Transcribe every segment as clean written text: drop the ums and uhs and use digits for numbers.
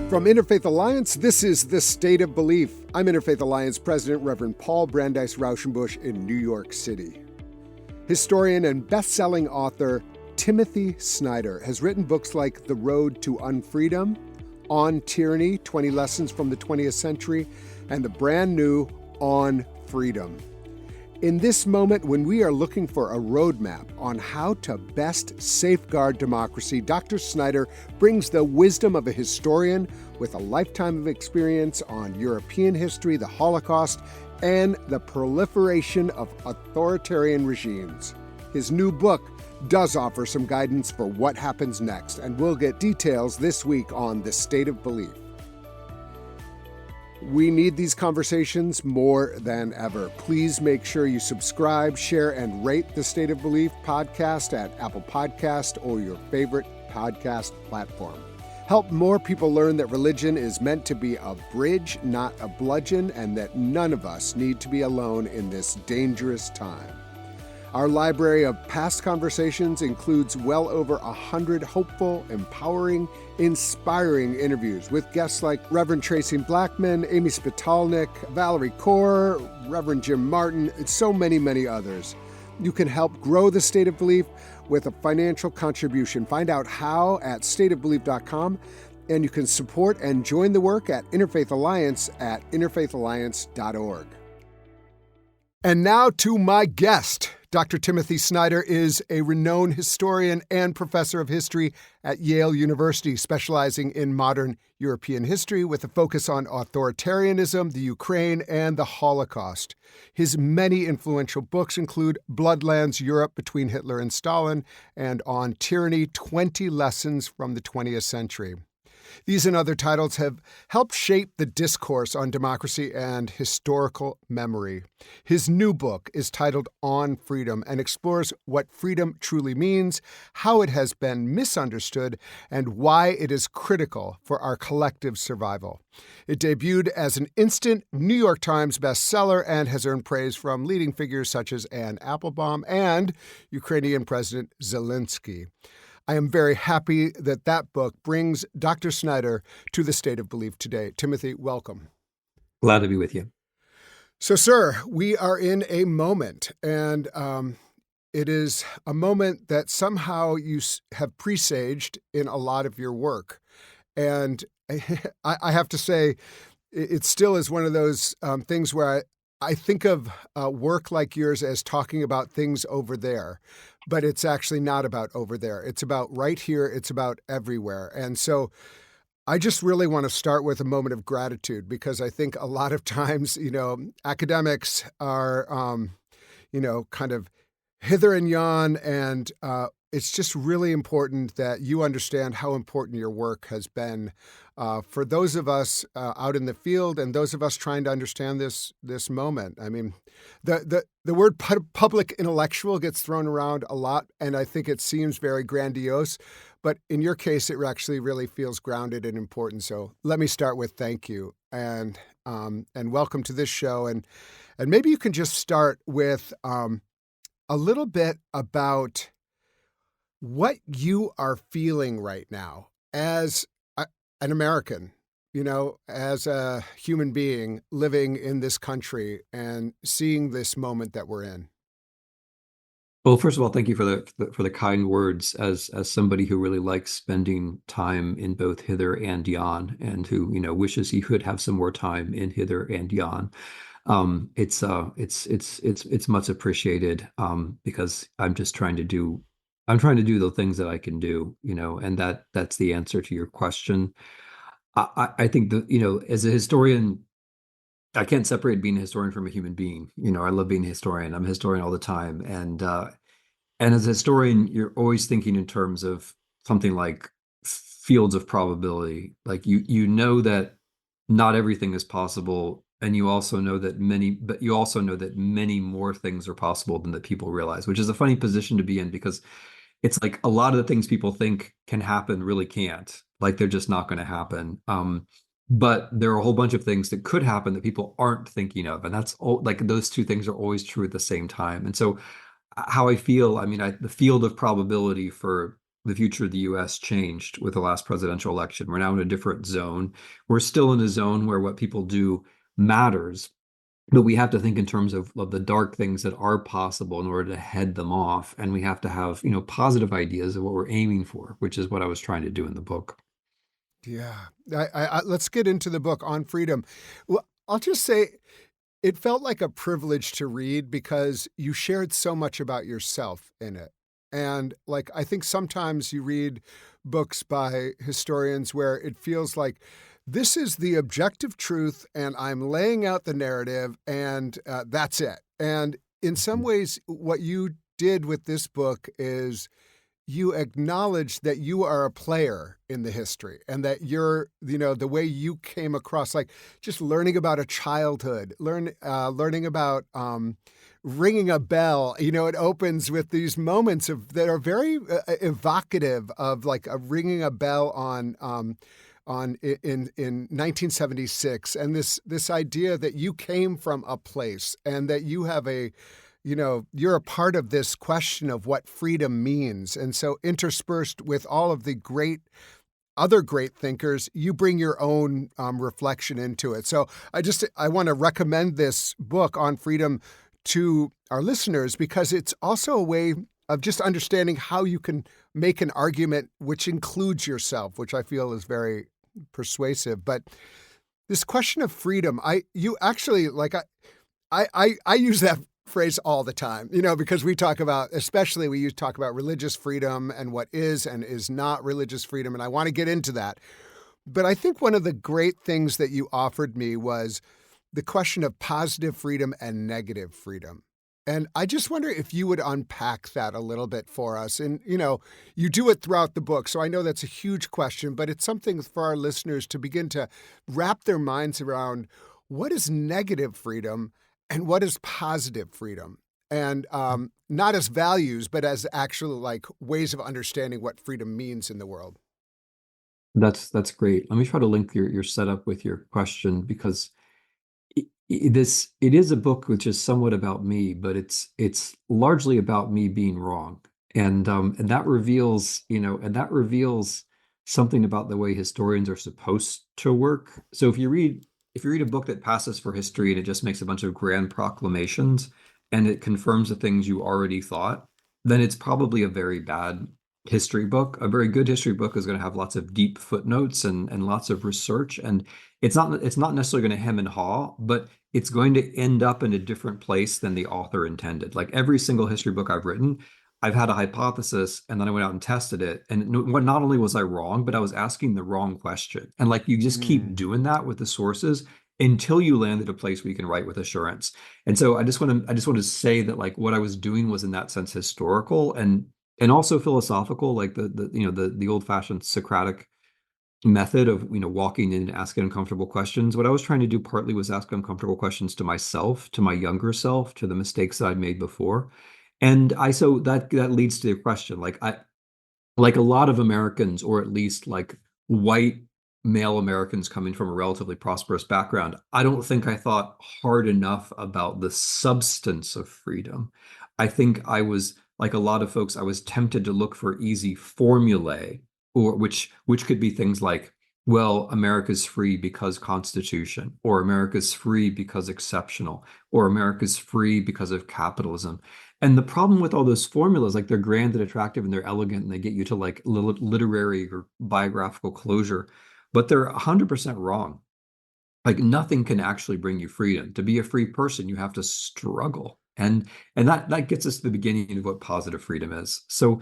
From Interfaith Alliance, this is The State of Belief. I'm Interfaith Alliance President Reverend Paul Brandeis Rauschenbusch in New York City. Historian and best-selling author Timothy Snyder has written books like The Road to Unfreedom, On Tyranny, 20 Lessons from the 20th Century, and the brand new On Freedom. In this moment, when we are looking for a roadmap on how to best safeguard democracy, Dr. Snyder brings the wisdom of a historian with a lifetime of experience on European history, the Holocaust, and the proliferation of authoritarian regimes. His new book does offer some guidance for what happens next, and we'll get details this week on The State of Belief. We need these conversations more than ever. Please make sure you subscribe, share, and rate the State of Belief podcast at Apple Podcast or your favorite podcast platform. Help more people learn that religion is meant to be a bridge, not a bludgeon, and that none of us need to be alone in this dangerous time. Our library of past conversations includes well over 100 hopeful, empowering, inspiring interviews with guests like Reverend Tracy Blackman, Amy Spitalnik, Valerie Kaur, Reverend Jim Martin, and so many, many others. You can help grow the State of Belief with a financial contribution. Find out how at stateofbelief.com, and you can support and join the work at Interfaith Alliance at interfaithalliance.org. And now to my guest. Dr. Timothy Snyder is a renowned historian and professor of history at Yale University, specializing in modern European history with a focus on authoritarianism, the Ukraine, and the Holocaust. His many influential books include Bloodlands: Europe Between Hitler and Stalin and On Tyranny, 20 Lessons from the 20th Century. These and other titles have helped shape the discourse on democracy and historical memory. His new book is titled On Freedom and explores what freedom truly means, how it has been misunderstood, and why it is critical for our collective survival. It debuted as an instant New York Times bestseller and has earned praise from leading figures such as Anne Applebaum and Ukrainian President Zelensky. I am very happy that that book brings Dr. Snyder to the State of Belief today. Timothy, welcome. Glad to be with you. So, sir, we are in a moment, and it is a moment that somehow you have presaged in a lot of your work. And I have to say, it still is one of those things where I think of work like yours as talking about things over there, but it's actually not about over there. It's about right here. It's about everywhere. And so I just really want to start with a moment of gratitude, because I think a lot of times, academics are, kind of hither and yon, and it's just really important that you understand how important your work has been for those of us out in the field and those of us trying to understand this moment. I mean, the word public intellectual gets thrown around a lot, and I think it seems very grandiose. But in your case, it actually really feels grounded and important. So let me start with thank you and welcome to this show. And maybe you can just start with a little bit about what you are feeling right now as an American, as a human being living in this country and seeing this moment that we're in. Well, first of all, thank you for the kind words. As somebody who really likes spending time in both hither and yon, and who wishes he could have some more time in hither and yon. It's much appreciated, because I'm trying to do the things that I can do, and that's the answer to your question. I think that, as a historian, I can't separate being a historian from a human being. I love being a historian. I'm a historian all the time. And as a historian, you're always thinking in terms of something like fields of probability. Like you know that not everything is possible. And you also know that many more things are possible than that people realize, which is a funny position to be in, because it's like a lot of the things people think can happen really can't. Like they're just not going to happen. But there are a whole bunch of things that could happen that people aren't thinking of. And that's all, like those two things are always true at the same time. And so how I feel, I mean, the field of probability for the future of the US changed with the last presidential election. We're now in a different zone. We're still in a zone where what people do matters, but we have to think in terms of the dark things that are possible in order to head them off. And we have to have, positive ideas of what we're aiming for, which is what I was trying to do in the book. Yeah. Let's get into the book On Freedom. Well, I'll just say it felt like a privilege to read because you shared so much about yourself in it. And like, I think sometimes you read books by historians where it feels like this is the objective truth and I'm laying out the narrative and that's it. And in some ways, what you did with this book is you acknowledge that you are a player in the history and that you're, the way you came across, like just learning about a childhood, learning about ringing a bell. It opens with these moments that are very evocative of like a ringing a bell in 1976, and this idea that you came from a place and that you have you're a part of this question of what freedom means. And so interspersed with all of the other great thinkers, you bring your own reflection into it. So I want to recommend this book On Freedom to our listeners because it's also a way of just understanding how you can make an argument which includes yourself, which I feel is very persuasive. But this question of freedom, I use that phrase all the time, because we talk about, especially we talk about religious freedom and what is and is not religious freedom. And I want to get into that. But I think one of the great things that you offered me was the question of positive freedom and negative freedom. And I just wonder if you would unpack that a little bit for us. And, you do it throughout the book. So I know that's a huge question, but it's something for our listeners to begin to wrap their minds around what is negative freedom and what is positive freedom? And not as values, but as actual like ways of understanding what freedom means in the world. That's great. Let me try to link your setup with your question because it is a book which is somewhat about me, but it's largely about me being wrong, and that reveals something about the way historians are supposed to work. So if you read a book that passes for history and it just makes a bunch of grand proclamations and it confirms the things you already thought, then it's probably a very bad history book. A very good history book is going to have lots of deep footnotes and lots of research, and it's not necessarily going to hem and haw, but it's going to end up in a different place than the author intended. Like every single history book I've written, I've had a hypothesis and then I went out and tested it. And not only was I wrong, but I was asking the wrong question. And like you just keep doing that with the sources until you land at a place where you can write with assurance. And so I just want to say that like what I was doing was in that sense historical and also philosophical, like the old-fashioned Socratic method of walking in and asking uncomfortable questions. What I was trying to do partly was ask uncomfortable questions to myself, to my younger self, to the mistakes that I'd made before. And so that leads to the question, like a lot of Americans, or at least like white male Americans coming from a relatively prosperous background, I don't think I thought hard enough about the substance of freedom. I think I was like a lot of folks, I was tempted to look for easy formulae, or which could be things like, well, America's free because Constitution, or America's free because exceptional, or America's free because of capitalism. And the problem with all those formulas, like they're grand and attractive and they're elegant and they get you to like literary or biographical closure, but they're 100% wrong. Like nothing can actually bring you freedom. To be a free person, you have to struggle. And that gets us to the beginning of what positive freedom is. So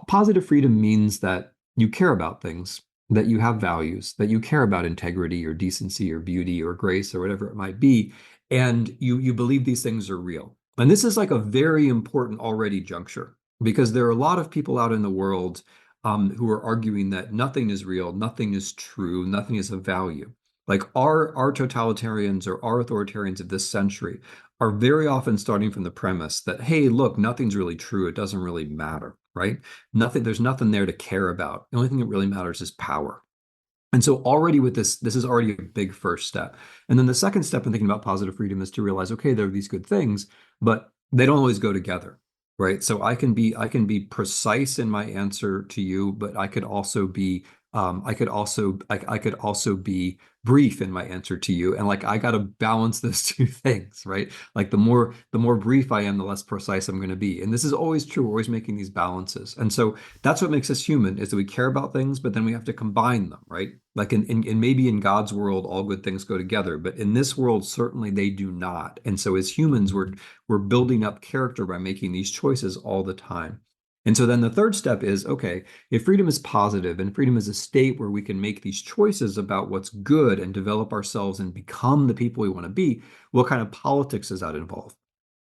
positive freedom means that you care about things, that you have values, that you care about integrity or decency or beauty or grace or whatever it might be, and you believe these things are real. And this is like a very important already juncture because there are a lot of people out in the world who are arguing that nothing is real, nothing is true, nothing is of value. Like our totalitarians or our authoritarians of this century are very often starting from the premise that, hey, look, nothing's really true. It doesn't really matter, right? There's nothing there to care about. The only thing that really matters is power. And so already with this is already a big first step. And then the second step in thinking about positive freedom is to realize, okay, there are these good things, but they don't always go together. right? So I can be precise in my answer to you, but I could also be I could also be brief in my answer to you. And like I got to balance those two things, right? Like the more brief I am, the less precise I'm going to be. And this is always true. We're always making these balances. And so that's what makes us human is that we care about things, but then we have to combine them, right? Like in maybe in God's world, all good things go together, but in this world, certainly they do not. And so as humans, we're building up character by making these choices all the time. And so then the third step is, okay, if freedom is positive and freedom is a state where we can make these choices about what's good and develop ourselves and become the people we want to be, what kind of politics does that involve?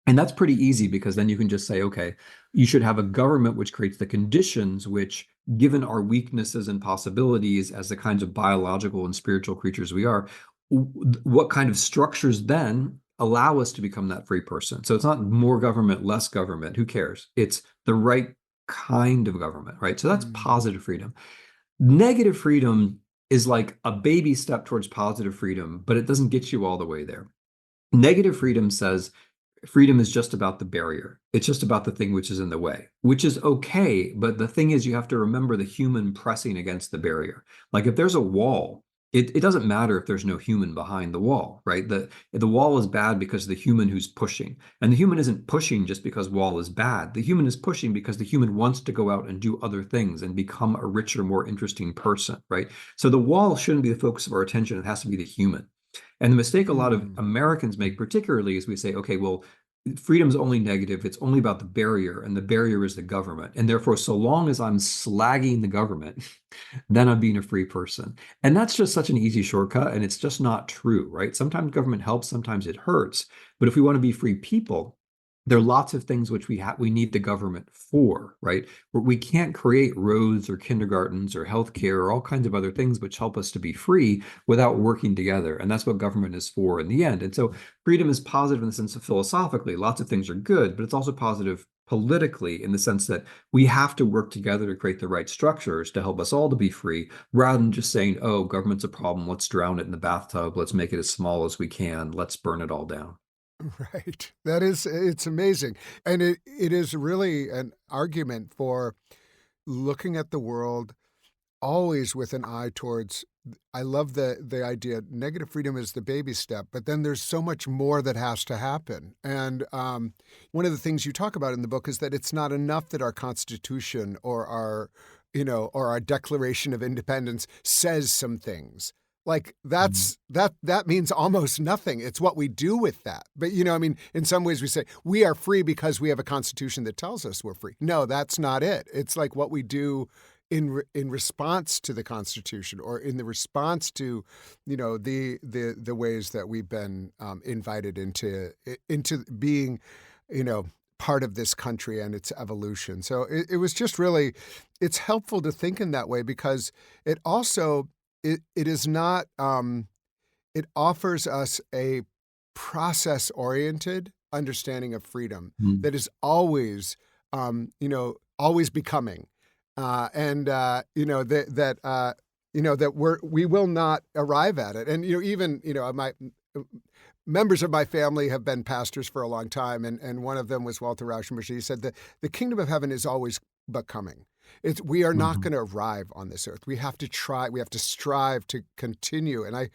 And that's pretty easy because then you can just say, okay, you should have a government which creates the conditions which, given our weaknesses and possibilities as the kinds of biological and spiritual creatures we are, what kind of structures then allow us to become that free person? So it's not more government, less government. Who cares? It's the right kind of government, right? So that's Mm. positive freedom. Negative freedom is like a baby step towards positive freedom, but it doesn't get you all the way there. Negative freedom says freedom is just about the barrier. It's just about the thing which is in the way, which is okay. But the thing is, you have to remember the human pressing against the barrier. Like if there's a wall, it doesn't matter if there's no human behind the wall, right? The wall is bad because of the human who's pushing. And the human isn't pushing just because wall is bad. The human is pushing because the human wants to go out and do other things and become a richer, more interesting person, right? So the wall shouldn't be the focus of our attention. It has to be the human. And the mistake a lot of Mm. Americans make, particularly, is we say, okay, well, freedom's only negative. It's only about the barrier, and the barrier is the government. And therefore, so long as I'm slagging the government, then I'm being a free person. And that's just such an easy shortcut, and it's just not true, right? Sometimes government helps, sometimes it hurts. But if we want to be free people, there are lots of things which we need the government for, right? We can't create roads or kindergartens or healthcare or all kinds of other things which help us to be free without working together. And that's what government is for in the end. And so freedom is positive in the sense of philosophically, lots of things are good, but it's also positive politically in the sense that we have to work together to create the right structures to help us all to be free rather than just saying, oh, government's a problem, let's drown it in the bathtub, let's make it as small as we can, let's burn it all down. Right. That is, it's amazing. And it is really an argument for looking at the world always with an eye towards. I love the idea negative freedom is the baby step, but then there's so much more that has to happen. And one of the things you talk about in the book is that it's not enough that our Constitution or our, or our Declaration of Independence says some things. Like that means almost nothing. It's what we do with that. But I mean, in some ways we say we are free because we have a constitution that tells us we're free. No, that's not it. It's like what we do in response to the Constitution or in the response to, the ways that we've been invited into being, part of this country and its evolution. So it was just really, it's helpful to think in that way because it also it is not it offers us a process-oriented understanding of freedom Mm. that is always, always becoming, and that we will not arrive at it. And even my members of my family have been pastors for a long time, and one of them was Walter Rauschenbusch. He said that the kingdom of heaven is always becoming. We are not Mhm. going to arrive on this earth. We have to try. We have to strive to continue. And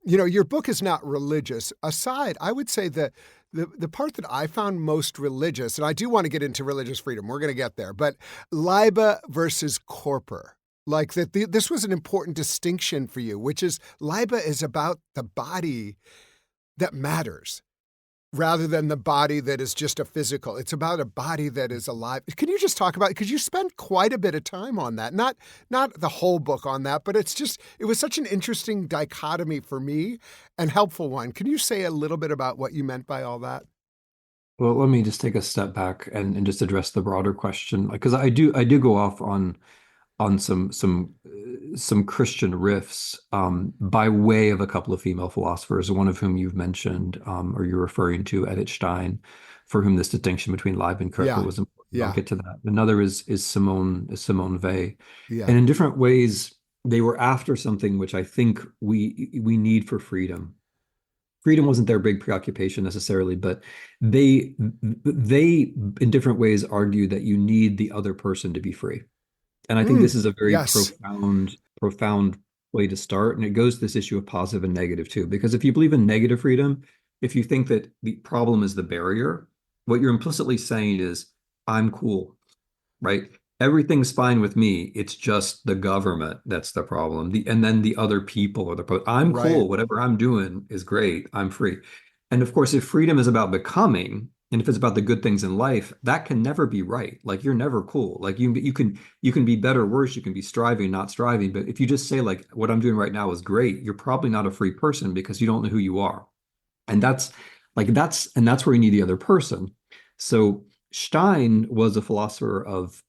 your book is not religious. Aside, I would say that the part that I found most religious, and I do want to get into religious freedom. We're going to get there, but liba versus corpor. Like that, this was an important distinction for you, which is liba is about the body that matters rather than the body that is just a physical. It's about a body that is alive. Can you just talk about it? Because you spent quite a bit of time on that. Not the whole book on that, but it was such an interesting dichotomy for me and helpful one. Can you say a little bit about what you meant by all that? Well, let me just take a step back and just address the broader question, because I do go off on some Christian riffs by way of a couple of female philosophers, one of whom you've mentioned, or you're referring to, Edith Stein, for whom this distinction between Leib and Kircher Yeah. was important. I'll Yeah. get to that. Another is Simone Weil, Yeah. and in different ways, they were after something which I think we need for freedom, freedom wasn't their big preoccupation necessarily, but they in different ways argue that you need the other person to be free. And I think this is a very Yes. profound way to start. And it goes to this issue of positive and negative too. Because if you believe in negative freedom, if you think that the problem is the barrier, what you're implicitly saying is, I'm cool, right? Everything's fine with me. It's just the government that's the problem. And then the other people are the problem. I'm Right. cool. Whatever I'm doing is great. I'm free. And of course, if freedom is about becoming, and if it's about the good things in life, that can never be right. Like you're never cool. Like you can be better, worse. You can be striving, not striving. But if you just say like what I'm doing right now is great, you're probably not a free person because you don't know who you are. And that's where you need the other person. So Stein was a philosopher of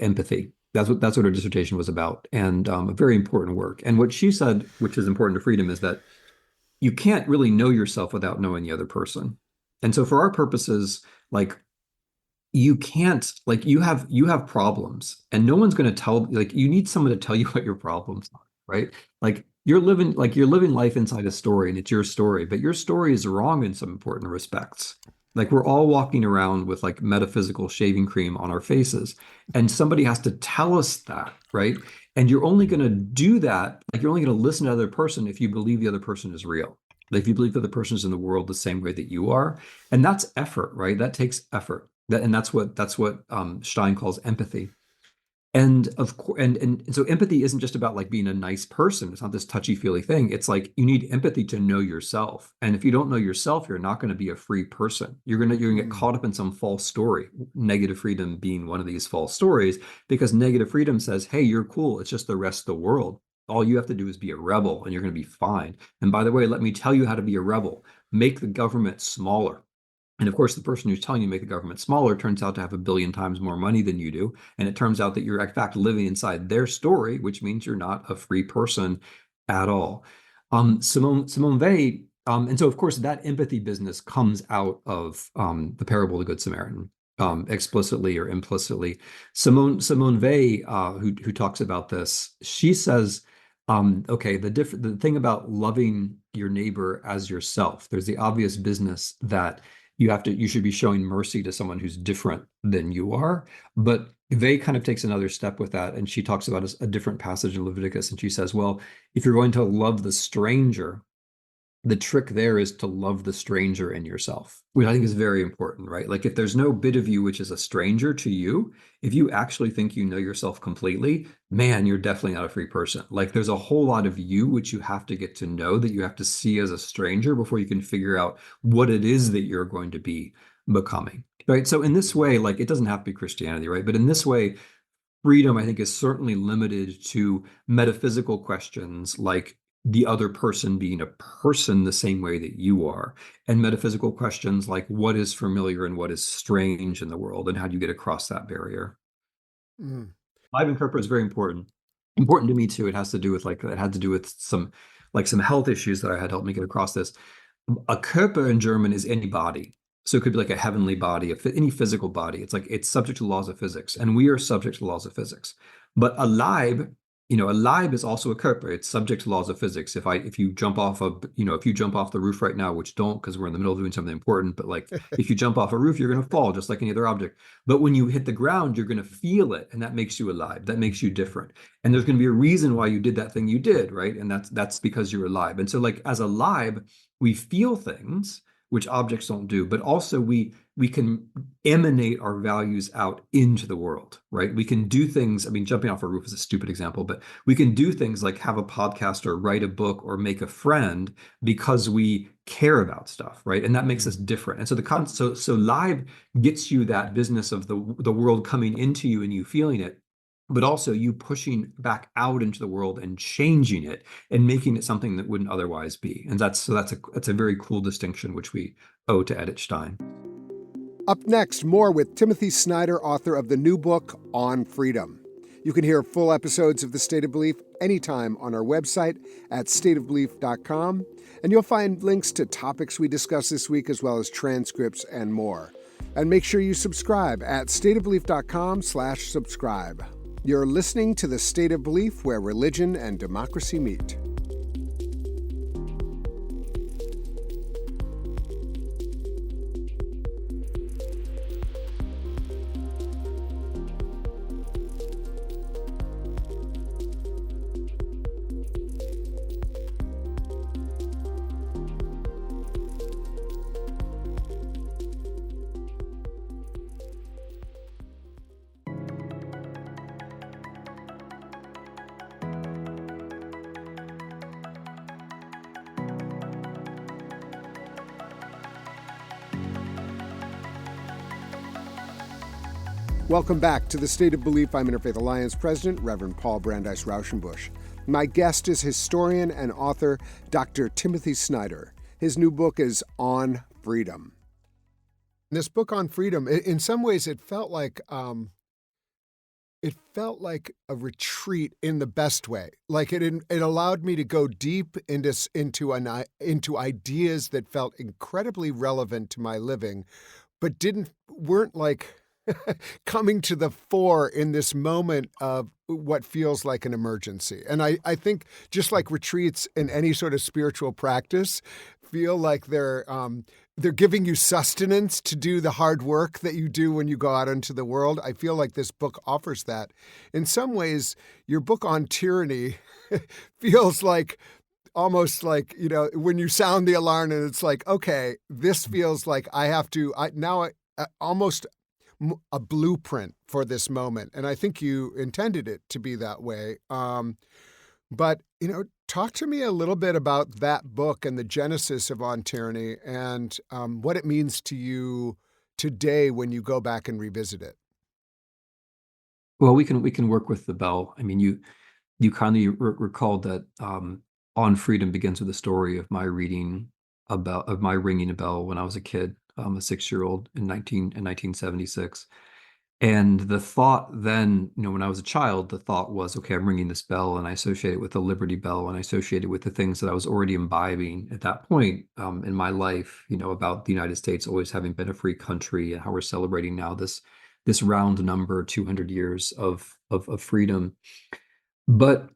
empathy. That's what her dissertation was about, and a very important work. And what she said, which is important to freedom, is that you can't really know yourself without knowing the other person. And so for our purposes, like you can't like you have problems and no one's going to tell like you need someone to tell you what your problems are, right? Like you're living life inside a story and it's your story, but your story is wrong in some important respects. Like we're all walking around with like metaphysical shaving cream on our faces and somebody has to tell us that, right? And you're only going to do that, like you're only going to listen to the other person if you believe the other person is real. Like if you believe the other person is in the world the same way that you are, and that's effort, right? That takes effort. And that's what Stein calls empathy. And of course, and so empathy isn't just about like being a nice person. It's not this touchy-feely thing. It's like you need empathy to know yourself. And if you don't know yourself, you're not going to be a free person. You're gonna get Mm. caught up in some false story. Negative freedom being one of these false stories, because negative freedom says, "Hey, you're cool. It's just the rest of the world. All you have to do is be a rebel, and you're going to be fine." And by the way, let me tell you how to be a rebel. Make the government smaller. And of course, the person who's telling you to make the government smaller turns out to have a billion times more money than you do. And it turns out that you're, in fact, living inside their story, which means you're not a free person at all. Simone Weil, and so, of course, that empathy business comes out of the parable of the Good Samaritan, explicitly or implicitly. Simone Weil, who talks about this, she says, okay, the thing about loving your neighbor as yourself, there's the obvious business that you should be showing mercy to someone who's different than you are. But they kind of takes another step with that. And she talks about a different passage in Leviticus. And she says, well, if you're going to love the stranger, the trick there is to love the stranger in yourself, which I think is very important, right? Like if there's no bit of you which is a stranger to you, if you actually think you know yourself completely, man, you're definitely not a free person. Like there's a whole lot of you which you have to get to know, that you have to see as a stranger before you can figure out what it is that you're going to be becoming, right? So in this way, like it doesn't have to be Christianity, right? But in this way, freedom, I think, is certainly limited to metaphysical questions like the other person being a person the same way that you are, and metaphysical questions like what is familiar and what is strange in the world, and how do you get across that barrier. Mm. Live interpret is very important. Important to me too. It had to do with some health issues that I had helped me get across this. A Körper in German is any body. So it could be like a heavenly body, any physical body. It's like it's subject to laws of physics, and we are subject to laws of physics. But a Leib, a Leib is also a Körper. It's subject to laws of physics. If you jump off if you jump off the roof right now, which don't because we're in the middle of doing something important, but like if you jump off a roof, you're going to fall just like any other object. But when you hit the ground, you're going to feel it, and that makes you alive. That makes you different. And there's going to be a reason why you did that thing you did, right? And that's because you're alive. And so, like as a Leib, we feel things which objects don't do, but also we can emanate our values out into the world, right? We can do things. I mean, jumping off a roof is a stupid example, but we can do things like have a podcast or write a book or make a friend because we care about stuff, right? And that makes us different. And so live gets you that business of the world coming into you and you feeling it, but also you pushing back out into the world and changing it and making it something that wouldn't otherwise be. And that's a very cool distinction which we owe to Edith Stein. Up next, more with Timothy Snyder, author of the new book, On Freedom. You can hear full episodes of The State of Belief anytime on our website at stateofbelief.com, and you'll find links to topics we discussed this week as well as transcripts and more. And make sure you subscribe at stateofbelief.com/subscribe. You're listening to The State of Belief, where religion and democracy meet. Welcome back to the State of Belief. I'm Interfaith Alliance President, Reverend Paul Brandeis Rauschenbusch. My guest is historian and author Dr. Timothy Snyder. His new book is On Freedom. This book on freedom, in some ways, it felt like a retreat in the best way. Like it allowed me to go deep into ideas that felt incredibly relevant to my living, but weren't like coming to the fore in this moment of what feels like an emergency. And I think just like retreats in any sort of spiritual practice feel like they're giving you sustenance to do the hard work that you do when you go out into the world. I feel like this book offers that. In some ways, your book on tyranny feels like almost like, when you sound the alarm and it's like, okay, this feels like almost a blueprint for this moment. And I think you intended it to be that way. But, talk to me a little bit about that book and the genesis of On Tyranny and what it means to you today when you go back and revisit it. Well, we can work with the bell. I mean, you kindly recalled that On Freedom begins with a story of my ringing a bell when I was a kid, a 6-year-old in 1976. And the thought then, when I was a child, the thought was, okay, I'm ringing this bell, and I associate it with the Liberty Bell, and I associate it with the things that I was already imbibing at that point in my life, about the United States always having been a free country and how we're celebrating now this round number, 200 years of freedom. But,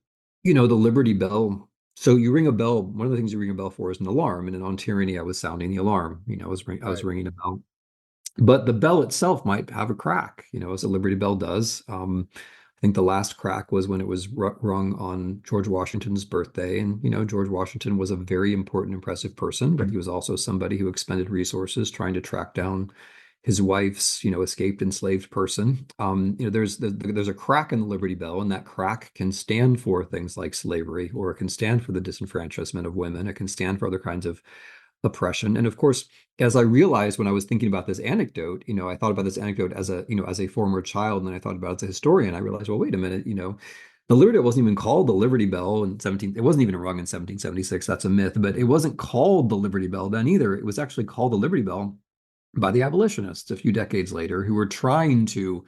the Liberty Bell. So you ring a bell. One of the things you ring a bell for is an alarm. And on tyranny, I was sounding the alarm. I was ringing a bell. But the bell itself might have a crack, as a Liberty Bell does. I think the last crack was when it was rung on George Washington's birthday. And, George Washington was a very important, impressive person, but he was also somebody who expended resources trying to track down his wife's, escaped enslaved person. There's a crack in the Liberty Bell, and that crack can stand for things like slavery, or it can stand for the disenfranchisement of women. It can stand for other kinds of oppression. And of course, as I realized when I was thinking about this anecdote, I thought about this anecdote as a former child, and then I thought about it as a historian. I realized, well, wait a minute, the Liberty Bell wasn't even called the Liberty Bell it wasn't even rung in 1776. That's a myth, but it wasn't called the Liberty Bell then either. It was actually called the Liberty Bell by the abolitionists a few decades later, who were trying to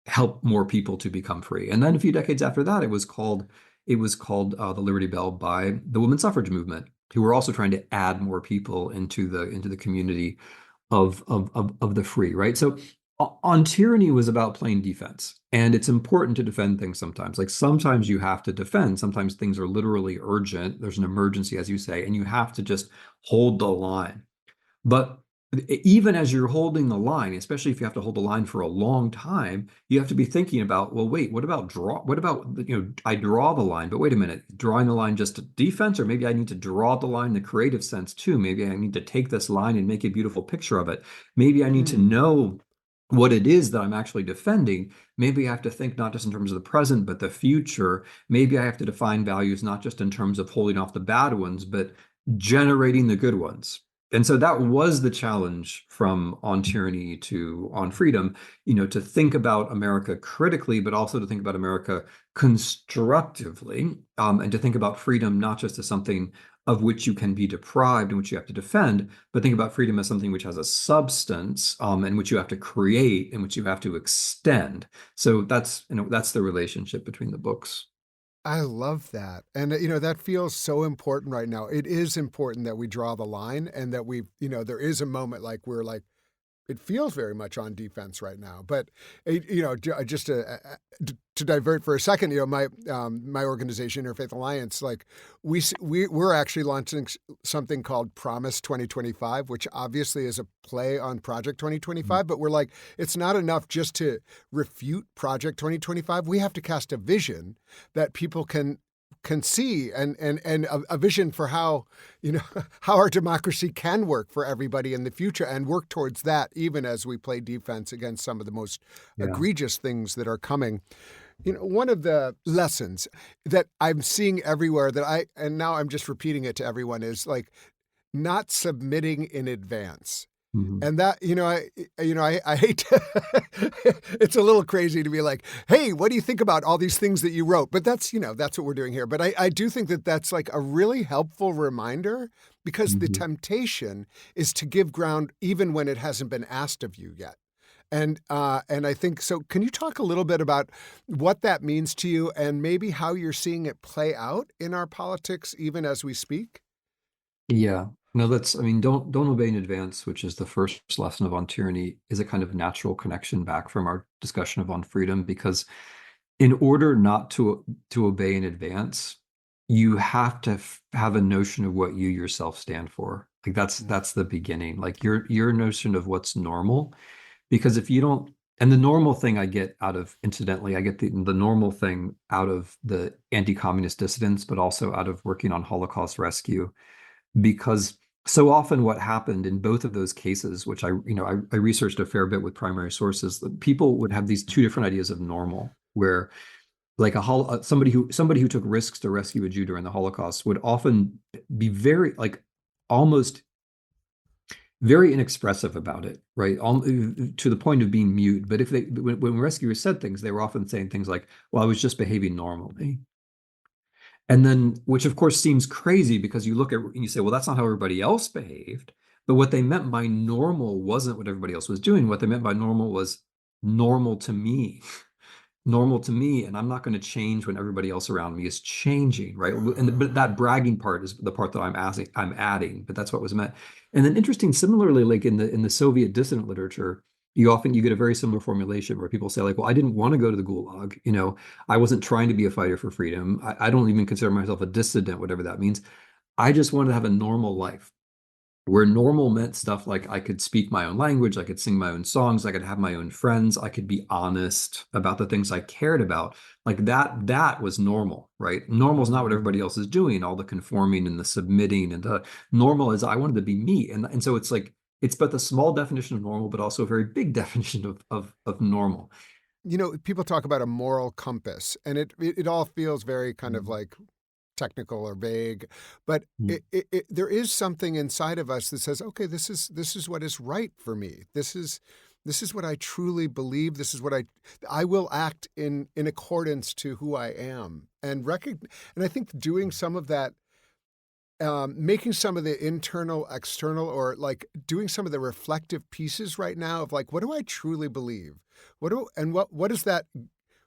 help more people to become free. And then a few decades after that, it was called the Liberty Bell by the women's suffrage movement, who were also trying to add more people into the community of the free, right? So On Tyranny was about playing defense, and it's important to defend things sometimes. Like sometimes you have to defend. Sometimes things are literally urgent. There's an emergency, as you say, and you have to just hold the line. But even as you're holding the line, especially if you have to hold the line for a long time, you have to be thinking about, well, wait, what about draw? What about, I draw the line, but wait a minute, drawing the line just to defense, or maybe I need to draw the line in the creative sense too. Maybe I need to take this line and make a beautiful picture of it. Maybe I need to know what it is that I'm actually defending. Maybe I have to think not just in terms of the present, but the future. Maybe I have to define values not just in terms of holding off the bad ones, but generating the good ones. And so that was the challenge from On Tyranny to On Freedom, to think about America critically, but also to think about America constructively, and to think about freedom not just as something of which you can be deprived and which you have to defend, but think about freedom as something which has a substance, and which you have to create and which you have to extend. So that's the relationship between the books. I love that. And, that feels so important right now. It is important that we draw the line and that there is a moment like we're like, it feels very much on defense right now. But, just to divert for a second, my organization, Interfaith Alliance, like we're actually launching something called Promise 2025, which obviously is a play on Project 2025. But we're like, it's not enough just to refute Project 2025. We have to cast a vision that people can see and a vision for how how our democracy can work for everybody in the future, and work towards that even as we play defense against some of the most egregious things that are coming. One of the lessons that I'm seeing everywhere and now I'm just repeating it to everyone, is like not submitting in advance. Mhm. And that, I hate to, it's a little crazy to be like, hey, what do you think about all these things that you wrote? But that's what we're doing here. But I do think that that's like a really helpful reminder, because the Mhm. temptation is to give ground even when it hasn't been asked of you yet. And I think so. Can you talk a little bit about what that means to you, and maybe how you're seeing it play out in our politics even as we speak? Yeah. No, I mean, don't obey in advance, which is the first lesson of On Tyranny, is a kind of natural connection back from our discussion of On Freedom, because in order not to obey in advance, you have to have a notion of what you yourself stand for. Like that's the beginning. Like your notion of what's normal. Because if you don't, and the normal thing I get out of, incidentally, I get the normal thing out of the anti-communist dissidents, but also out of working on Holocaust rescue, because so often what happened in both of those cases, which I researched a fair bit with primary sources, that people would have these two different ideas of normal, where like somebody who took risks to rescue a Jew during the Holocaust would often be very like almost very inexpressive about it, right? To the point of being mute. But when rescuers said things, they were often saying things like, "Well, I was just behaving normally." And then, which of course seems crazy, because you look at and you say, well, that's not how everybody else behaved. But what they meant by normal wasn't what everybody else was doing. What they meant by normal was normal to me, normal to me, and I'm not going to change when everybody else around me is changing, right? But that bragging part is the part that I'm adding, but that's what was meant. And then interesting, similarly, like in the Soviet dissident literature, you get a very similar formulation where people say like, well, I didn't want to go to the gulag, I wasn't trying to be a fighter for freedom. I don't even consider myself a dissident, whatever that means. I just wanted to have a normal life, where normal meant stuff like I could speak my own language, I could sing my own songs, I could have my own friends, I could be honest about the things I cared about. Like that was normal, right? Normal is not what everybody else is doing, all the conforming and the submitting, and the normal is I wanted to be me. And so it's like it's both a small definition of normal, but also a very big definition of normal. People talk about a moral compass, and it all feels very kind of like technical or vague, but Mhm. there is something inside of us that says, okay, this is what is right for me. This is what I truly believe. This is what I will act in accordance to who I am, and I think doing some of that, making some of the internal, external, or like doing some of the reflective pieces right now of like, what do I truly believe? What is that?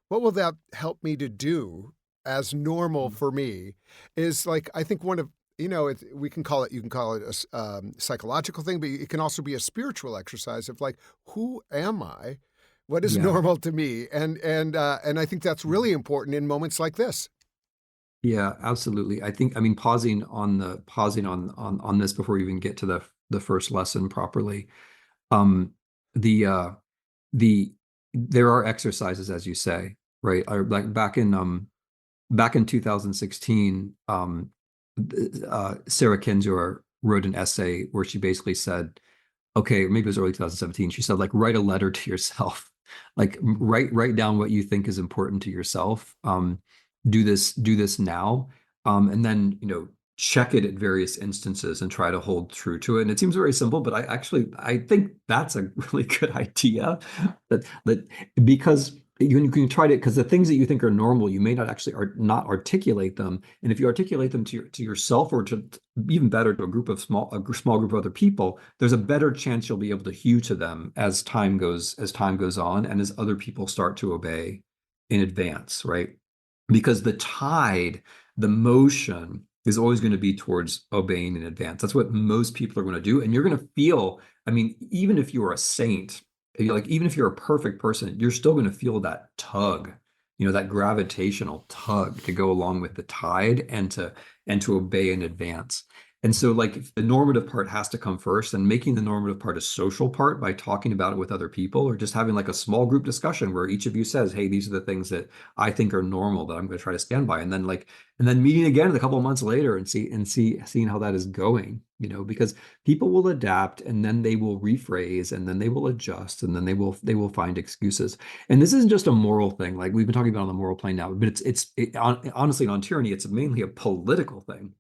What will that help me to do as normal for me? Is like, I think one of, we can call it, you can call it a psychological thing, but it can also be a spiritual exercise of like, who am I? What is Yeah. normal to me? And I think that's really important in moments like this. Yeah, absolutely. I mean, pausing on this before we even get to the first lesson properly. Um, the the there are exercises, as you say, right? Like back in 2016, Sarah Kendzior wrote an essay where she basically said, okay, maybe it was early 2017. She said, like, write a letter to yourself. Like, write down what you think is important to yourself. Do this now. And then, check it at various instances and try to hold true to it. And it seems very simple, but I think that's a really good idea. That because you can try to, because the things that you think are normal, you may not actually are not articulate them. And if you articulate them to yourself, or to even better, to a small group of other people, there's a better chance you'll be able to hew to them as time goes on, and as other people start to obey in advance, right? Because the motion is always going to be towards obeying in advance. That's what most people are going to do. And you're going to feel, I mean, even if you're a saint, even if you're a perfect person, you're still going to feel that tug, that gravitational tug to go along with the tide, and to obey in advance. And so, like, the normative part has to come first, and making the normative part a social part by talking about it with other people, or just having like a small group discussion where each of you says, hey, these are the things that I think are normal that I'm going to try to stand by. And then meeting again a couple of months later and seeing how that is going, because people will adapt, and then they will rephrase, and then they will adjust, and then they will find excuses. And this isn't just a moral thing, like we've been talking about on the moral plane now, but honestly, on tyranny, it's mainly a political thing,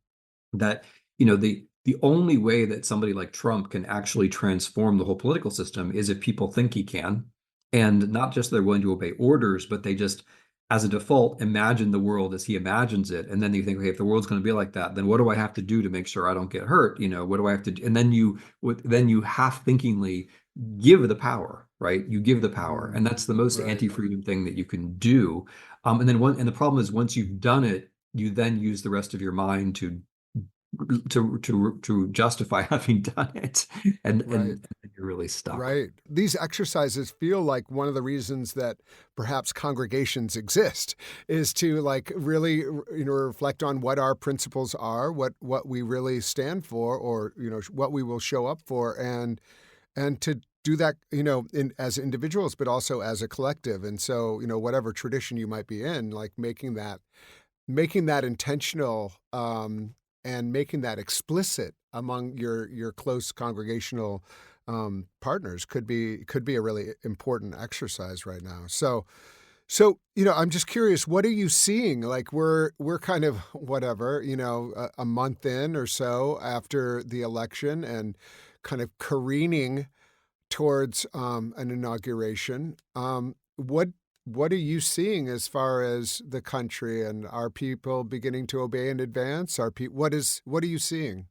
that the the only way that somebody like Trump can actually transform the whole political system is if people think he can. And not just they're willing to obey orders, but they just, as a default, imagine the world as he imagines it. And then you think, okay, if the world's going to be like that, then what do I have to do to make sure I don't get hurt? What do I have to do? And then you half thinkingly give the power, right? You give the power. And that's the most Right. anti-freedom thing that you can do. And the problem is once you've done it, you then use the rest of your mind to justify having done it, Right. and you're really stuck. Right. These exercises feel like one of the reasons that perhaps congregations exist is to like really, reflect on what our principles are, what we really stand for, or, what we will show up for, and to do that, as individuals, but also as a collective. And so, whatever tradition you might be in, like making that intentional, and making that explicit among your close congregational, partners could be a really important exercise right now. So I'm just curious, what are you seeing? Like we're kind of whatever, a month in or so after the election, and kind of careening towards, an inauguration. What are you seeing as far as the country, and are people beginning to obey in advance? What are you seeing?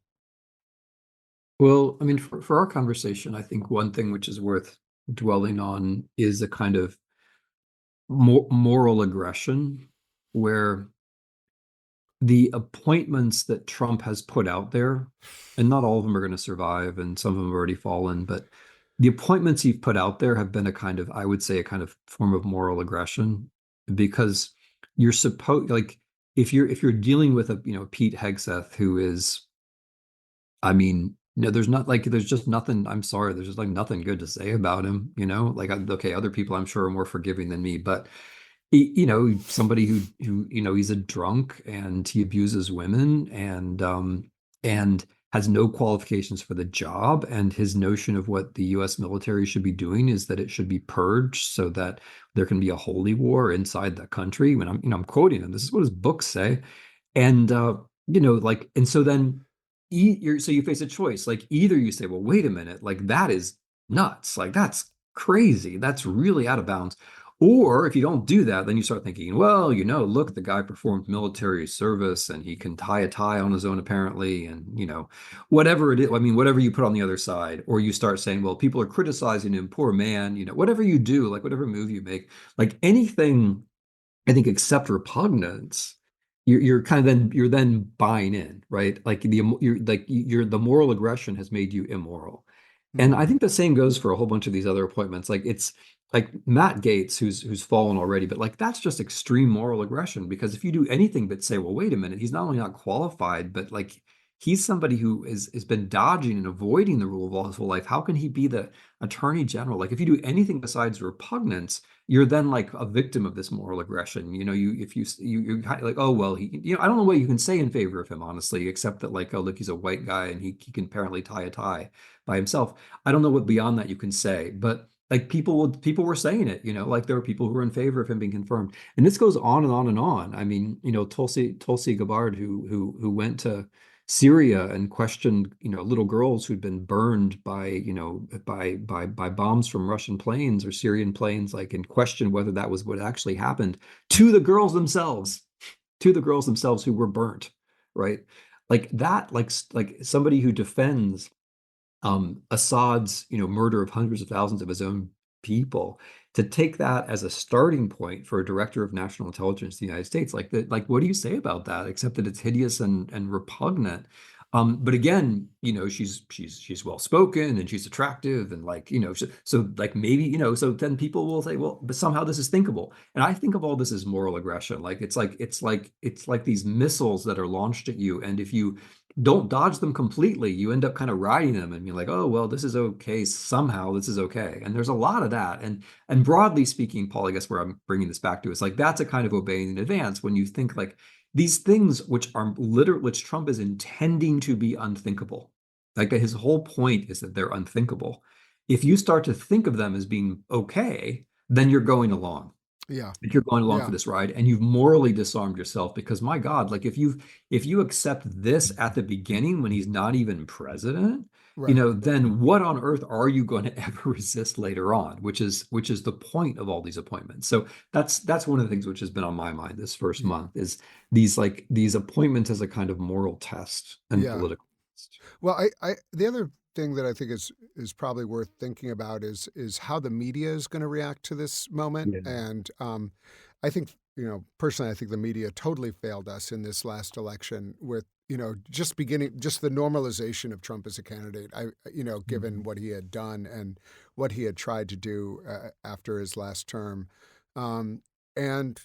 Well, I mean, for our conversation, I think one thing which is worth dwelling on is a kind of moral aggression, where the appointments that Trump has put out there, and not all of them are going to survive, and some of them have already fallen, but the appointments he's put out there have been a kind of, I would say, a kind of form of moral aggression, because you're supposed like if you're dealing with a Pete Hegseth who is, I mean, no, there's just nothing. I'm sorry, there's just like nothing good to say about him. Like okay, other people I'm sure are more forgiving than me, but somebody who he's a drunk and he abuses women and has no qualifications for the job, and his notion of what the U.S. military should be doing is that it should be purged so that there can be a holy war inside the country. When I'm quoting him, this is what his books say, and and so then so you face a choice. Like either you say, well, wait a minute, like that is nuts, like that's crazy, that's really out of bounds. Or if you don't do that, then you start thinking, well, look, the guy performed military service and he can tie a tie on his own apparently, and whatever it is, I mean, whatever you put on the other side. Or you start saying, well, people are criticizing him, poor man, whatever you do, like whatever move you make, like anything, I think, except repugnance, you're then buying in, right? Like the moral aggression has made you immoral. And I Hmm. think the same goes for a whole bunch of these other appointments. Like it's like Matt Gaetz, who's fallen already, but like that's just extreme moral aggression, because if you do anything but say, well, wait a minute, he's not only not qualified, but like he's somebody who has been dodging and avoiding the rule of law his whole life. How can he be the attorney general? Like if you do anything besides repugnance, you're then like a victim of this moral aggression. You're kind of like, oh well, I don't know what you can say in favor of him, honestly, except that like, oh look, he's a white guy and he can apparently tie a tie by himself. I don't know what beyond that you can say, but like people were saying it, like there were people who were in favor of him being confirmed, and this goes on and on and on. I mean, Tulsi Gabbard, who went to Syria and questioned, little girls who'd been burned by bombs from Russian planes or Syrian planes, like, and questioned whether that was what actually happened to the girls themselves, who were burnt, right? Like that, like somebody who defends Assad's, murder of hundreds of thousands of his own people, to take that as a starting point for a director of national intelligence in the United States, like what do you say about that, except that it's hideous and repugnant? But again, she's well spoken and she's attractive and like, so like maybe, so then people will say, well, but somehow this is thinkable. And I think of all this as moral aggression. Like it's like these missiles that are launched at you. And if you don't dodge them completely, you end up kind of riding them and you're like, oh well, this is okay, somehow this is okay. And there's a lot of that. And broadly speaking, Paul, I guess where I'm bringing this back to is like that's a kind of obeying in advance, when you think like these things which Trump is intending to be unthinkable, like his whole point is that they're unthinkable. If you start to think of them as being okay, then you're going along. Yeah. If you're going along for Yeah. this ride and you've morally disarmed yourself, because my God, like if you accept this at the beginning when he's not even president, Right. then what on earth are you going to ever resist later on? Which is the point of all these appointments. So that's one of the things which has been on my mind this first Yeah. month is these appointments as a kind of moral test and Yeah. political test. Well, the other thing that I think is probably worth thinking about is how the media is going to react to this moment. Yeah. And I think, personally, I think the media totally failed us in this last election with, just the normalization of Trump as a candidate. Given Mhm. what he had done and what he had tried to do after his last term. Um, and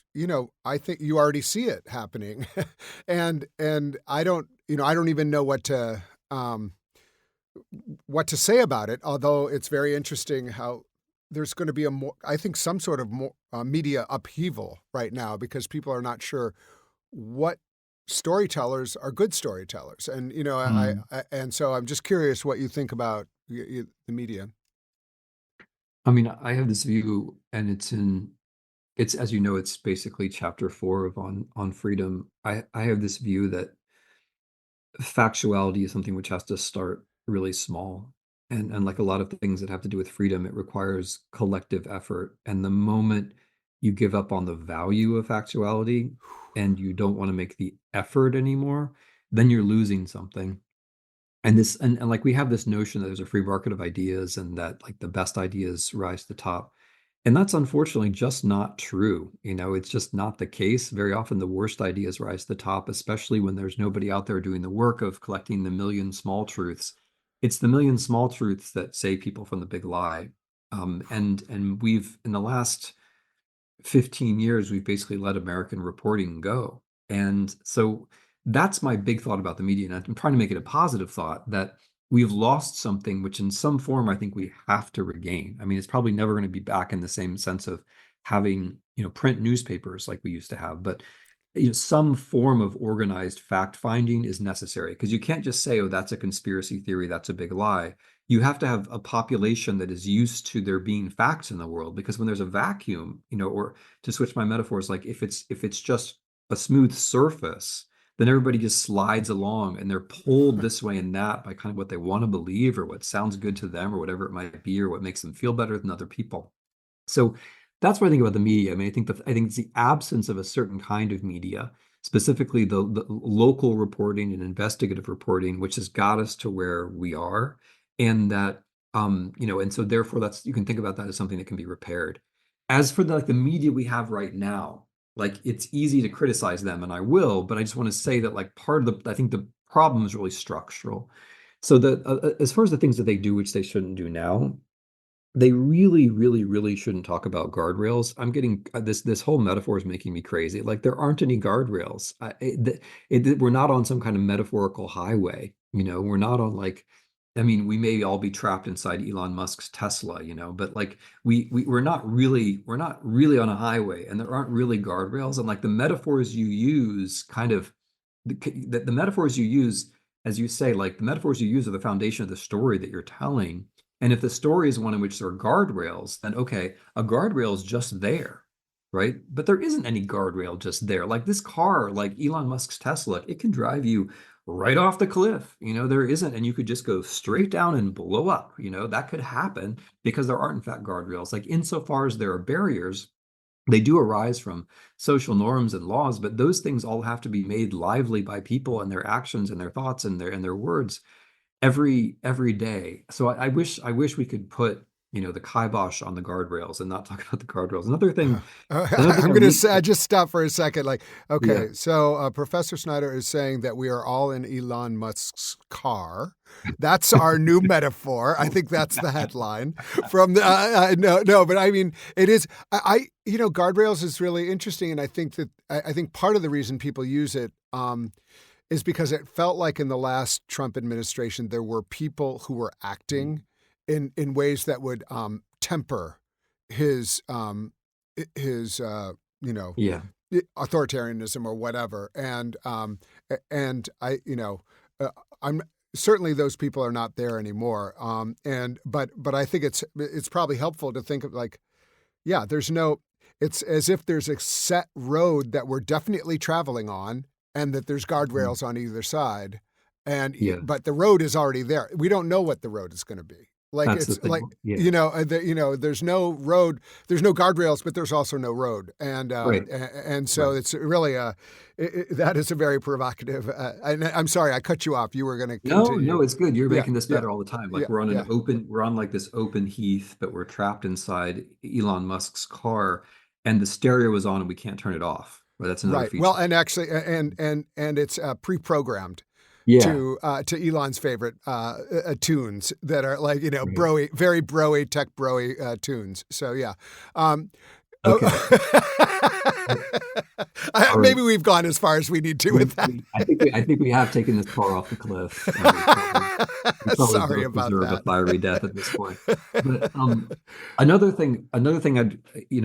I think you already see it happening, and I don't even know um, what to say about it. Although it's very interesting how there's going to be I think some sort of more media upheaval right now because people are not sure what storytellers are good storytellers, and Mm. and so I'm just curious what you think about the media. I mean, I have this view, and it's as you know, it's basically chapter 4 of on freedom. I have this view that factuality is something which has to start really small. And like a lot of things that have to do with freedom, it requires collective effort. And the moment you give up on the value of factuality and you don't want to make the effort anymore, then you're losing something. And like we have this notion that there's a free market of ideas and that like the best ideas rise to the top. And that's unfortunately just not true. It's just not the case. Very often the worst ideas rise to the top, especially when there's nobody out there doing the work of collecting the million small truths. It's the million small truths that save people from the big lie. And we've in the last 15 years, we've basically let American reporting go. And so that's my big thought about the media. And I'm trying to make it a positive thought that we've lost something which in some form I think we have to regain. I mean, it's probably never going to be back in the same sense of having, print newspapers like we used to have, but some form of organized fact finding is necessary because you can't just say, oh, that's a conspiracy theory, that's a big lie. You have to have a population that is used to there being facts in the world because when there's a vacuum, or to switch my metaphors, like if it's just a smooth surface, then everybody just slides along and they're pulled this way and that by kind of what they want to believe or what sounds good to them or whatever it might be or what makes them feel better than other people. So that's what I think about the media. I mean, I think it's the absence of a certain kind of media, specifically the local reporting and investigative reporting, which has got us to where we are, and that and so therefore that's you can think about that as something that can be repaired. As for the media we have right now, like it's easy to criticize them, and I will, but I just want to say that like part of the I think the problem is really structural. So as far as the things that they do, which they shouldn't do now, they really, really, really shouldn't talk about guardrails. I'm getting this whole metaphor is making me crazy. Like there aren't any guardrails. We're not on some kind of metaphorical highway. We're not on like, I mean, we may all be trapped inside Elon Musk's Tesla, but like we're not really on a highway, and there aren't really guardrails. And like the metaphors you use, kind of the metaphors you use, as you say, like the metaphors you use are the foundation of the story that you're telling. And if the story is one in which there are guardrails, then okay, a guardrail is just there, right? But there isn't any guardrail just there. Like this car, like Elon Musk's Tesla, it can drive you right off the cliff. There isn't, and you could just go straight down and blow up. That could happen because there aren't, in fact, guardrails. Like insofar as there are barriers, they do arise from social norms and laws, but those things all have to be made lively by people and their actions and their thoughts and their words every day. So I wish we could put the kibosh on the guardrails and not talk about the guardrails. Another thing I'm I going to really say, I just stop for a second. Like, yeah okay, so Professor Snyder is saying that we are all in Elon Musk's car. That's our new metaphor. I think that's the headline from the. No, but I mean, it is. Guardrails is really interesting, and I think that I think part of the reason people use it. Is because it felt like in the last Trump administration there were people who were acting in ways that would temper his his you know yeah authoritarianism or whatever, and uh, I'm certainly those people are not there anymore, and but I think it's probably helpful to think of like, yeah, there's no. it's as if there's a set road that we're definitely traveling on, and that there's Mhm. guardrails on either side, Yeah, but the road is already there. We don't know what the road is going to be. Like that's the it's like thing. Yeah, there's no road, there's no guardrails, but there's also no road, right, and so right. it's really that is a very provocative. I'm sorry I cut you off. You were going to No, continue. no, it's good. You're Yeah, making this yeah, better all the time. yeah, Like yeah. we're on like this open heath, but we're trapped inside Elon Musk's car, and the stereo is on and we can't turn it off. Right, that's another Right. Well, feature. and actually, and it's pre-programmed Yeah. to Elon's favorite tunes that are like Right. broy, very broy, tech broy tunes. So yeah. Um, oh, Okay. All right. maybe we've gone as far as we need to with that. I think we have taken this car off the cliff, and we probably Sorry both about deserve a that. fiery death at this point. But another thing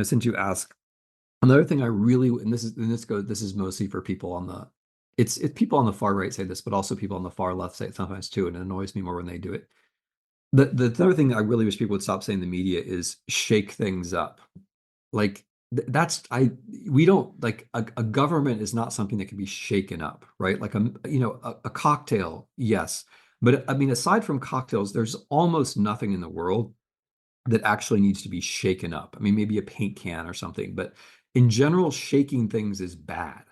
since you asked, another thing I really, this is mostly for people on the, it's people on the far right say this, but also people on the far left say it sometimes too, and it annoys me more when they do it. The other thing I really wish people would stop saying in the media is shake things up. Like that's I we don't like a government is not something that can be shaken up, right? Like a cocktail, yes. But I mean, aside from cocktails, there's almost nothing in the world that actually needs to be shaken up. I mean, maybe a paint can or something, but in general, shaking things is bad.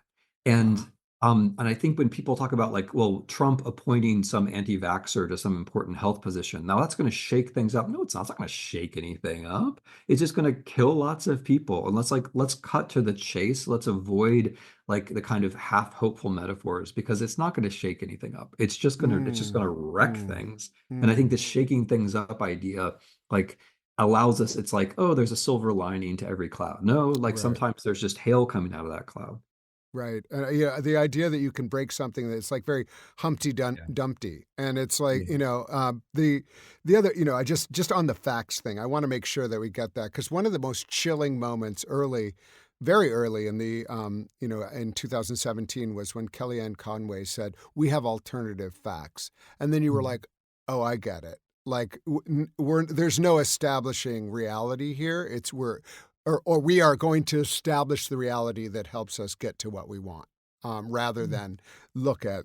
And and I think when people talk about like, well, Trump appointing some anti-vaxxer to some important health position, now that's going to shake things up. No, it's not. It's not going to shake anything up. It's just going to kill lots of people. And let's cut to the chase. Let's avoid like the kind of half hopeful metaphors because it's not going to shake anything up. It's just Mm, going to wreck mm, things. And I think mm. the shaking things up idea, like allows us, it's like, oh, there's a silver lining to every cloud. No, like Right. sometimes there's just hail coming out of that cloud. Right. Yeah, the idea that you can break something that's like very Yeah. Dumpty, and it's like Yeah. the other I just on the facts thing, I want to make sure that we get that because one of the most chilling moments early, very early in the in 2017 was when Kellyanne Conway said we have alternative facts, and then you were Mhm. like, oh, I get it. Like there's no establishing reality here. It's we're or we are going to establish the reality that helps us get to what we want, rather than look at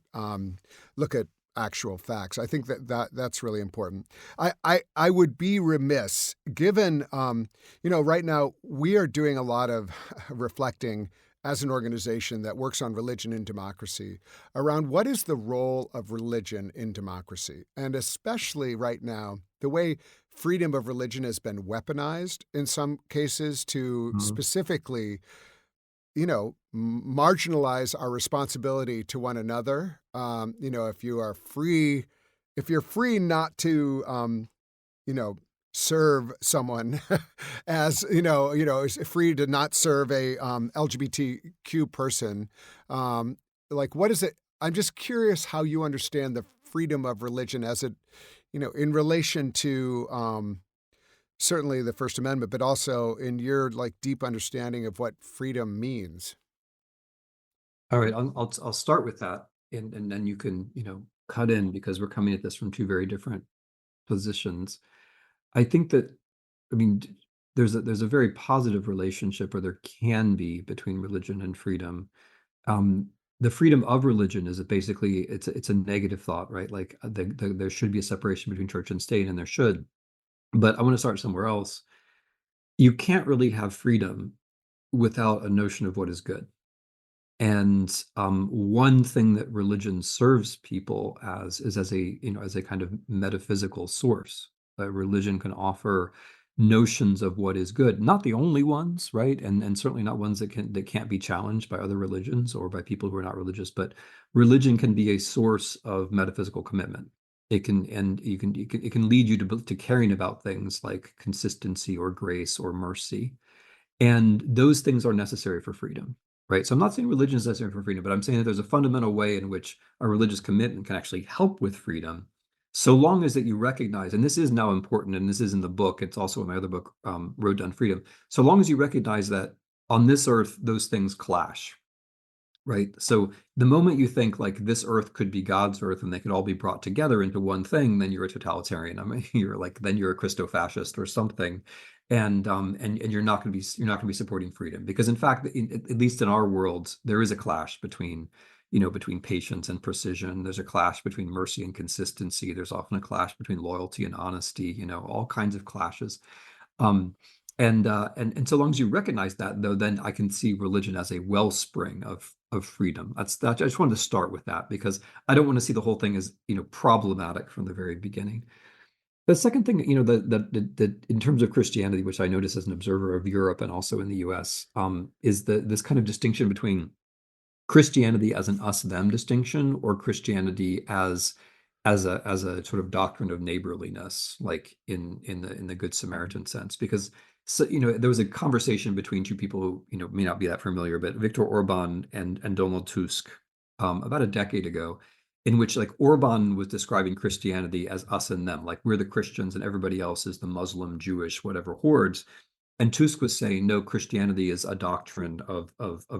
look at actual facts. I think that's really important. I would be remiss given right now we are doing a lot of reflecting as an organization that works on religion and democracy around what is the role of religion in democracy, and especially right now the way freedom of religion has been weaponized in some cases to Mhm. specifically, marginalize our responsibility to one another. If you are free, if you're free not to, you know, serve someone as is free to not serve a LGBTQ person. Um, like, what is it? I'm just curious how you understand the freedom of religion as it, in relation to certainly the First Amendment, but also in your like deep understanding of what freedom means. All right, I'll start with that, and then you can cut in because we're coming at this from two very different positions. I think that I mean there's a very positive relationship, or there can be, between religion and freedom. Um, the freedom of religion is basically it's a negative thought, right? Like there should be a separation between church and state, and there should. But I want to start somewhere else. You can't really have freedom without a notion of what is good. And one thing that religion serves people as is as as a kind of metaphysical source. Religion can offer notions of what is good, not the only ones, right? And certainly not ones that can't be challenged by other religions or by people who are not religious. But religion can be a source of metaphysical commitment. It can, and it can lead you to caring about things like consistency or grace or mercy, and those things are necessary for freedom, right? So I'm not saying religion is necessary for freedom, but I'm saying that there's a fundamental way in which a religious commitment can actually help with freedom, so long as that you recognize, and this is now important, and this is in the book, it's also in my other book, Road to Unfreedom, so long as you recognize that on this earth, those things clash. right? So the moment you think like this earth could be God's earth and they could all be brought together into one thing, then you're a totalitarian. I mean, you're like then you're a Christo-fascist or something, and you're not going to be supporting freedom because in fact, at least in our world, there is a clash between between patience and precision. There's a clash between mercy and consistency. There's often a clash between loyalty and honesty. All kinds of clashes. Um, and so long as you recognize that, though, then I can see religion as a wellspring of freedom. I just wanted to start with that because I don't want to see the whole thing as problematic from the very beginning. The second thing, in terms of Christianity, which I notice as an observer of Europe and also in the U.S., is this kind of distinction between Christianity as an us-them distinction or Christianity as a sort of doctrine of neighborliness, like in the Good Samaritan sense. Because there was a conversation between two people who may not be that familiar, but Viktor Orban and Donald Tusk about a decade ago, in which like Orban was describing Christianity as us and them, like we're the Christians and everybody else is the Muslim, Jewish, whatever hordes. And Tusk was saying, no, Christianity is a doctrine of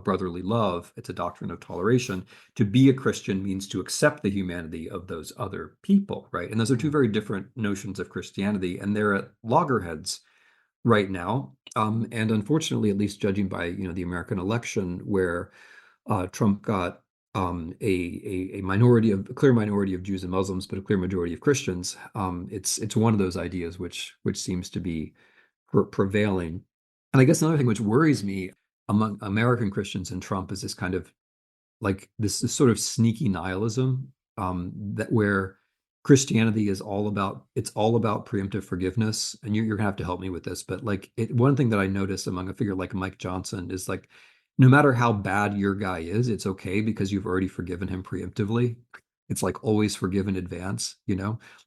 brotherly love. It's a doctrine of toleration. To be a Christian means to accept the humanity of those other people, right? And those are two very different notions of Christianity, and they're at loggerheads right now. And unfortunately, at least judging by the American election, where Trump got a clear minority of Jews and Muslims, but a clear majority of Christians. It's one of those ideas which seems to be prevailing. And I guess another thing which worries me among American Christians and Trump is this kind of like this sort of sneaky nihilism that where Christianity is all about preemptive forgiveness. And you're gonna have to help me with this, but like one thing that I notice among a figure like Mike Johnson is like no matter how bad your guy is, it's okay because you've already forgiven him preemptively. It's like always forgive in advance.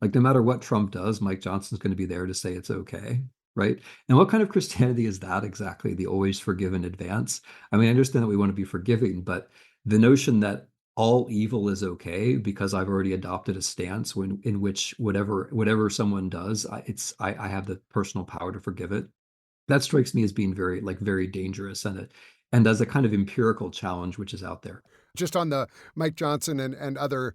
Like no matter what Trump does, Mike Johnson's going to be there to say it's okay, right? And what kind of Christianity is that exactly? The always forgive in advance. I mean, I understand that we want to be forgiving, but the notion that all evil is okay because I've already adopted a stance in which whatever someone does, I have the personal power to forgive it. That strikes me as being very dangerous and as a kind of empirical challenge which is out there. Just on the Mike Johnson and other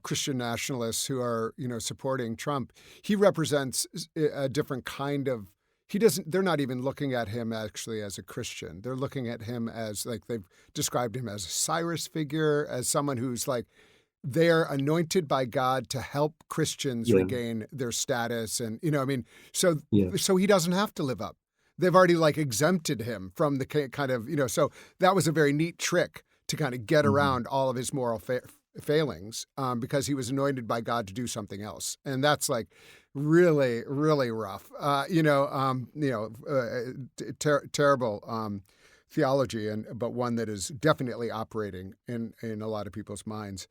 Christian nationalists who are, supporting Trump, he represents a different kind of. He doesn't. They're not even looking at him actually as a Christian. They're looking at him as like they've described him as a Cyrus figure, as someone who's like they're anointed by God to help Christians Yeah. regain their status, and I mean, so Yeah. so he doesn't have to live up. They've already like exempted him from the kind of So that was a very neat trick to kind of get Mhm. around all of his moral failings because he was anointed by God to do something else, and that's like really, really rough. Terrible theology, but one that is definitely operating in a lot of people's minds.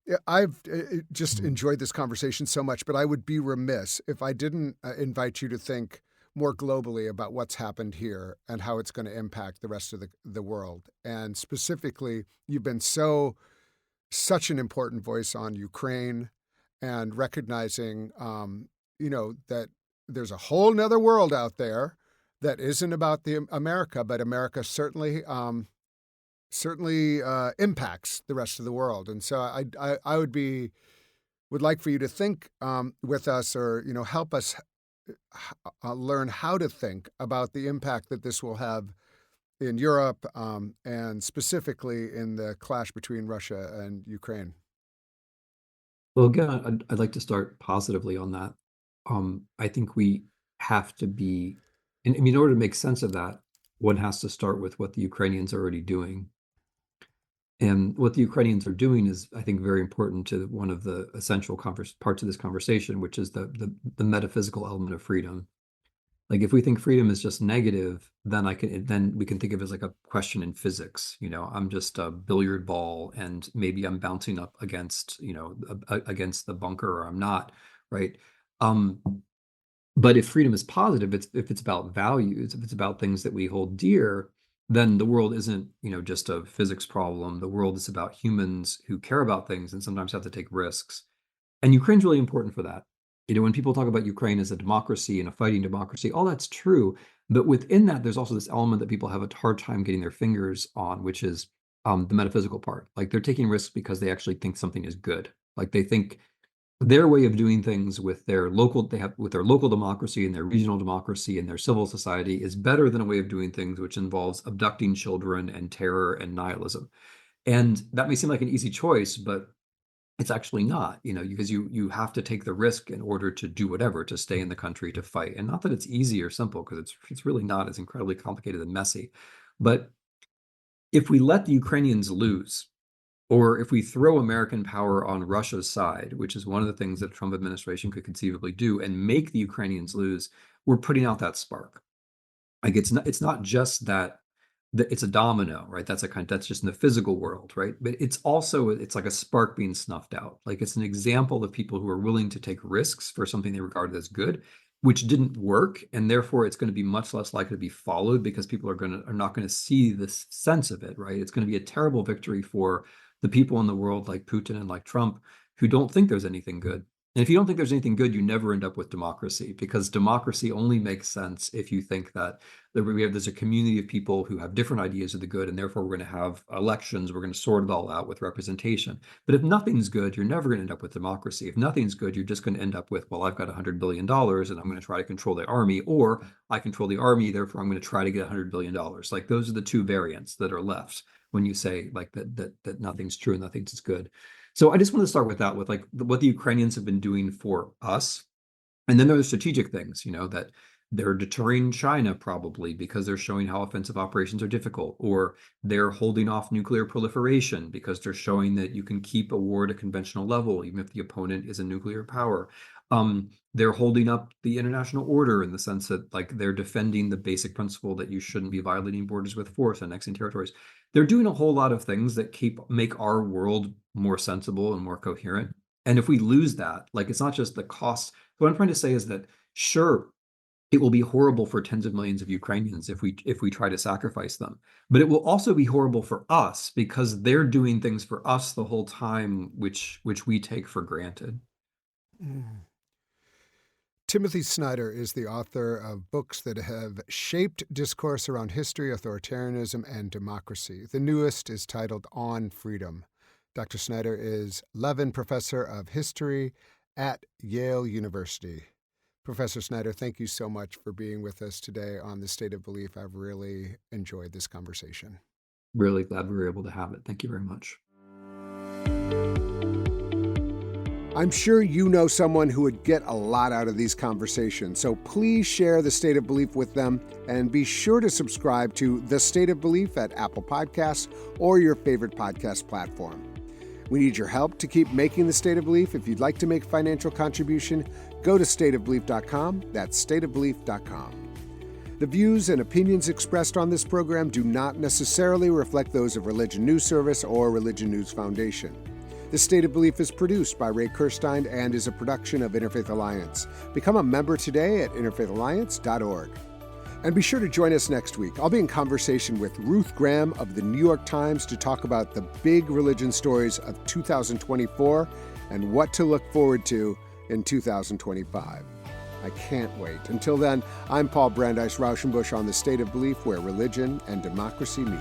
Yeah, I've just Mhm. enjoyed this conversation so much, but I would be remiss if I didn't invite you to think more globally about what's happened here and how it's going to impact the rest of the world. And specifically, you've been such an important voice on Ukraine and recognizing, that there's a whole nother world out there that isn't about the America, but America certainly impacts the rest of the world. And so I would like for you to think with us, or help us learn how to think about the impact that this will have in Europe, and specifically in the clash between Russia and Ukraine. Well, again, I'd like to start positively on that. I think we have to be, and I mean, in order to make sense of that, one has to start with what the Ukrainians are already doing. And what the Ukrainians are doing is, I think, very important to one of the essential parts of this conversation, which is the metaphysical element of freedom. Like if we think freedom is just negative, then we can think of it as like a question in physics. I'm just a billiard ball, and maybe I'm bouncing up against against the bunker, or I'm not, right? Um, but if freedom is positive, if it's about values, if it's about things that we hold dear, then the world isn't just a physics problem. The world is about humans who care about things and sometimes have to take risks. And Ukraine's really important for that. When people talk about Ukraine as a democracy and a fighting democracy, all that's true. But within that, there's also this element that people have a hard time getting their fingers on, which is the metaphysical part. Like they're taking risks because they actually think something is good. Like they think their way of doing things with their local democracy and their regional democracy and their civil society is better than a way of doing things which involves abducting children and terror and nihilism. And that may seem like an easy choice, but it's actually not, because you have to take the risk in order to do whatever, to stay in the country, to fight. And not that it's easy or simple, because it's really not. It's incredibly complicated and messy. But if we let the Ukrainians lose, or if we throw American power on Russia's side, which is one of the things that the Trump administration could conceivably do, and make the Ukrainians lose, we're putting out that spark. Like it's not just that it's a domino, right? That's just in the physical world, right? But it's like a spark being snuffed out. Like it's an example of people who are willing to take risks for something they regarded as good, which didn't work, and therefore it's going to be much less likely to be followed because people are not going to see this sense of it, right? It's going to be a terrible victory for the people in the world like Putin and like Trump who don't think there's anything good. And if you don't think there's anything good, you never end up with democracy, because democracy only makes sense if you think that there's a community of people who have different ideas of the good, and therefore we're going to have elections, we're going to sort it all out with representation. But if nothing's good, you're never going to end up with democracy. If nothing's good, you're just going to end up with, well, I've got $100 billion and I'm going to try to control the army, or I control the army, therefore I'm going to try to get $100 billion. Like those are the two variants that are left when you say like that nothing's true and nothing's good. So I just want to start with that, with like what the Ukrainians have been doing for us. And then there are strategic things, that they're deterring China probably because they're showing how offensive operations are difficult, or they're holding off nuclear proliferation because they're showing that you can keep a war at a conventional level, even if the opponent is a nuclear power. They're holding up the international order in the sense that like they're defending the basic principle that you shouldn't be violating borders with force, annexing territories. They're doing a whole lot of things that make our world more sensible and more coherent. And if we lose that, like it's not just the cost. What I'm trying to say is that sure, it will be horrible for tens of millions of Ukrainians if we try to sacrifice them, but it will also be horrible for us because they're doing things for us the whole time, which we take for granted. Mm. Timothy Snyder is the author of books that have shaped discourse around history, authoritarianism, and democracy. The newest is titled On Freedom. Dr. Snyder is Levin Professor of History at Yale University. Professor Snyder, thank you so much for being with us today on The State of Belief. I've really enjoyed this conversation. Really glad we were able to have it. Thank you very much. I'm sure you know someone who would get a lot out of these conversations, so please share The State of Belief with them, and be sure to subscribe to The State of Belief at Apple Podcasts or your favorite podcast platform. We need your help to keep making The State of Belief. If you'd like to make a financial contribution, go to stateofbelief.com. That's stateofbelief.com. The views and opinions expressed on this program do not necessarily reflect those of Religion News Service or Religion News Foundation. The State of Belief is produced by Ray Kirstein and is a production of Interfaith Alliance. Become a member today at interfaithalliance.org. And be sure to join us next week. I'll be in conversation with Ruth Graham of the New York Times to talk about the big religion stories of 2024 and what to look forward to in 2025. I can't wait. Until then, I'm Paul Brandeis Rauschenbusch on The State of Belief, where religion and democracy meet.